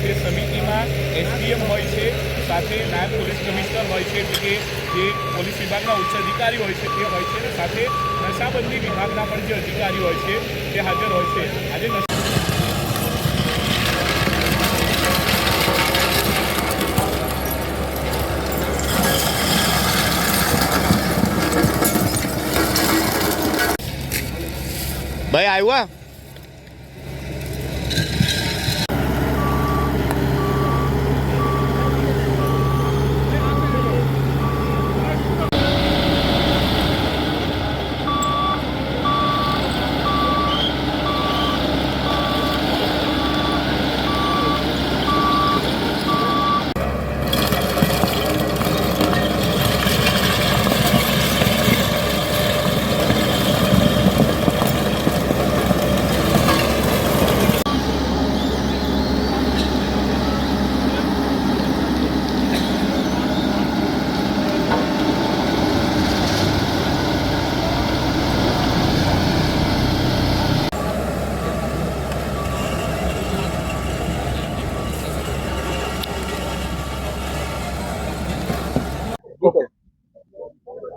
તે સમિતિમાં એસડીએમ હોય છે, સાથે નાયબ પોલીસ કમિશનર હોય છે, એટલે કે જે પોલીસ વિભાગના ઉચ્ચ અધિકારી હોય છે તે હોય છે, અને સાથે નશાબંધી વિભાગના પણ જે અધિકારીઓ હોય છે તે હાજર હોય છે. આજે ભાઈ આવ્યા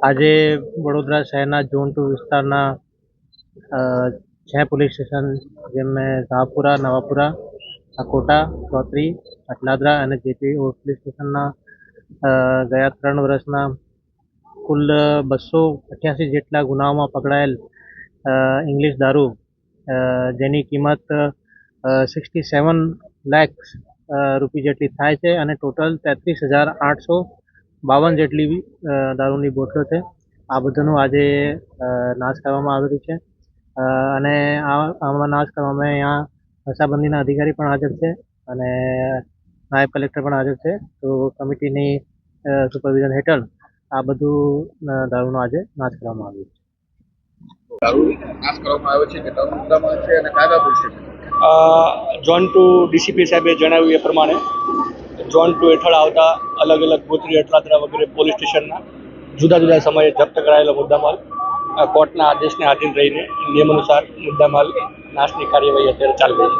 આજે વડોદરા શહેરના ઝોન 2 વિસ્તારના 6 પોલીસ સ્ટેશન જેમાં શાહપુરા, નવાપુરા, અકોટા, ચોત્રી, અટલાદરા અને જેપી પોલીસ સ્ટેશનના ગયા 3 વર્ષના કુલ 288 જેટલા ગુનાઓમાં પકડાયેલ ઇંગ્લિશ દારૂ જેની કિંમત 67 લાખ રૂપિયા જેટલી થાય છે અને ટોટલ 33,852 જેટલી દારૂની બોટલો છે. આ બધાનું આજે નાશ કરવામાં આવેલું છે અને આમાં નાશ કરવામાં અહીંયા નશાબંધીના અધિકારી પણ હાજર છે અને નાયબ કલેક્ટર પણ હાજર છે. તો કમિટીની સુપરવિઝન હેઠળ આ બધું દારૂનો આજે નાશ કરવામાં આવ્યો છે. દારૂ નાશ કરવામાં આવ્યો છે, કેટલા મુદ્દામાં છે અને કાયદા પૂછશે? ઝોન 2 ડીસીપી સાહેબે જણાવ્યું એ પ્રમાણે ઝોન 2 હેઠળ આવતા અલગ અલગ ગોત્રી, અટલાદરા વગેરે પોલીસ સ્ટેશનના જુદા જુદા સમયે જપ્ત કરાયેલો મુદ્દામાલ કોર્ટના આદેશને આધીન રહીને નિયમ અનુસાર મુદ્દામાલ નાશની કાર્યવાહી અત્યારે ચાલી રહી છે.